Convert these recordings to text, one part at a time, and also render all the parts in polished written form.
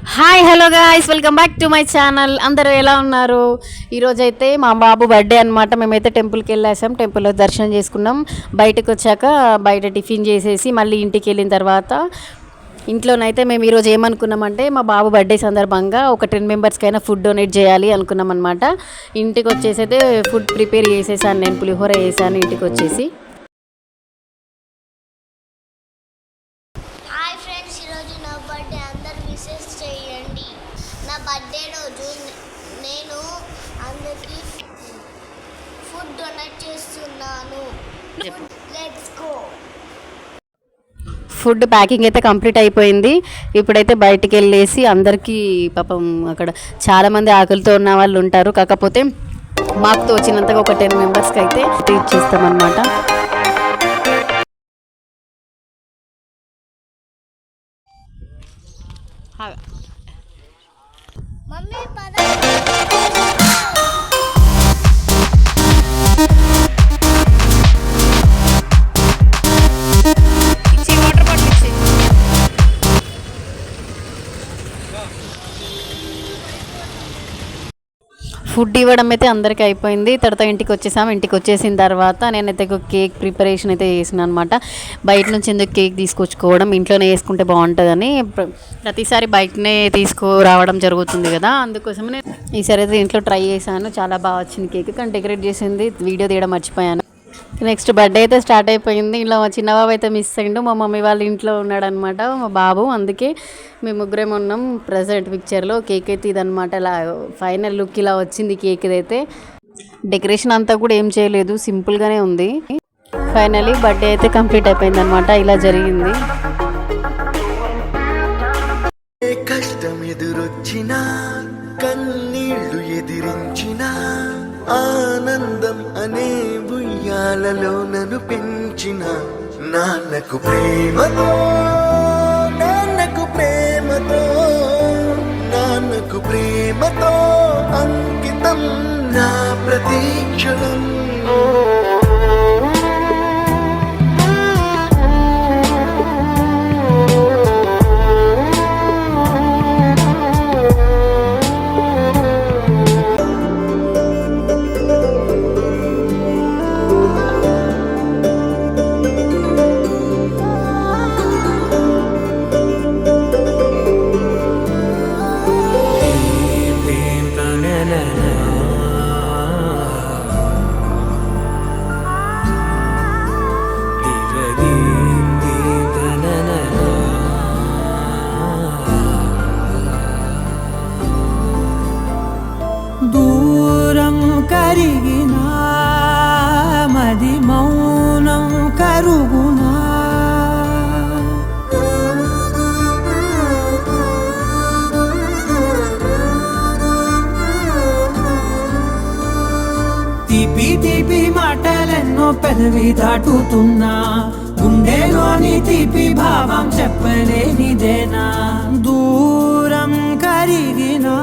Hi hello guys, welcome back to my channel. అందరూ ఎలా ఉన్నారు? ఈరోజైతే మా బాబు బర్త్డే అనమాట. మేమైతే టెంపుల్కి వెళ్ళేసాం, టెంపుల్లో దర్శనం చేసుకున్నాం. బయటకు వచ్చాక బయట టిఫిన్ చేసేసి మళ్ళీ ఇంటికి వెళ్ళిన తర్వాత ఇంట్లోనైతే మేము ఈరోజు ఏమనుకున్నామంటే మా బాబు బర్త్డే సందర్భంగా ఒక 10 మెంబర్స్కైనా ఫుడ్ డొనేట్ చేయాలి అనుకున్నాం అనమాట. ఇంటికి వచ్చేసి అయితే ఫుడ్ ప్రిపేర్ చేసేసాను, నేను పులిహోర వేసాను ఇంటికి వచ్చేసి. హాయ్ ఫ్రెండ్స్, ఈరోజు నా బర్త్డే, అందరు విషెస్ చేయండి. నా బర్త్డే రోజు నేను అందరికి ఫుడ్ డొనేట్ చేస్తున్నాను. Let's go. ఫుడ్ ప్యాకింగ్ అయితే కంప్లీట్ అయిపోయింది. ఇప్పుడైతే బయటికి వెళ్ళేసి అందరికీ పాపం అక్కడ చాలామంది ఆకలితో ఉన్న వాళ్ళు ఉంటారు. కాకపోతే మాకు తోచినంతగా ఒక 10 మెంబర్స్కి అయితే ట్రీట్ చేస్తామన్నమాట. మమ్మీ పద. ఫుడ్ ఇవ్వడం అయితే అందరికీ అయిపోయింది. తర్వాత ఇంటికి వచ్చేసాము. ఇంటికి వచ్చేసిన తర్వాత నేనైతే ఒక కేక్ ప్రిపరేషన్ అయితే చేసిన అనమాట. బయట నుంచి ఎందుకు కేక్ తీసుకొచ్చుకోవడం, ఇంట్లోనే వేసుకుంటే బాగుంటుందని ప్రతిసారి బయటనే తీసుకురావడం జరుగుతుంది కదా, అందుకోసమే ఈసారి అయితే ఇంట్లో ట్రై చేశాను. చాలా బాగా వచ్చింది కేక్, కానీ డెకరేట్ చేసింది వీడియో తీయడం మర్చిపోయాను. నెక్స్ట్ బర్త్డే అయితే స్టార్ట్ అయిపోయింది. ఇంట్లో మా చిన్న బాబు అయితే మిస్ అయ్యిండు. మా మమ్మీ వాళ్ళ ఇంట్లో ఉన్నాడనమాట మా బాబు, అందుకే మేము ముగ్గురేమో ఉన్నాం ప్రజెంట్ పిక్చర్లో. కేక్ అయితే ఇదనమాట, ఇలా ఫైనల్ లుక్ ఇలా వచ్చింది కేక్ అయితే. డెకరేషన్ అంతా కూడా ఏం చేయలేదు, సింపుల్గానే ఉంది. ఫైనలీ బర్త్డే అయితే కంప్లీట్ అయిపోయింది అనమాట. ఇలా జరిగింది. కష్టం ఎదురొచ్చినా కన్నీళ్లు ఎదిరించినా ఆనందం అనే ఉయ్యాలలో నన్ను పెంచిన నాన్నకు ప్రేమతో నాన్నకు ప్రేమతో నాన్నకు ప్రేమతో అంకితం నా ప్రతీక్షణం. దూరం కరిగినా మది మౌనం కరుగునా, తీపి తీపి మాటలెన్నో పెదవి దాటుతున్నా, గుండెలోని తీపి భావం చెప్పలేనిదేనా. దూరం కరిగినా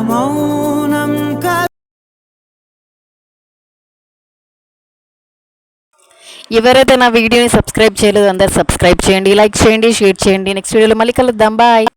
మౌనం ఎవరైతే నా వీడియోని సబ్స్క్రైబ్ చేయలేదు అందరు సబ్స్క్రైబ్ చేయండి, లైక్ చేయండి, షేర్ చేయండి. నెక్స్ట్ వీడియోలో మళ్ళీ కలుద్దాం. బాయ్.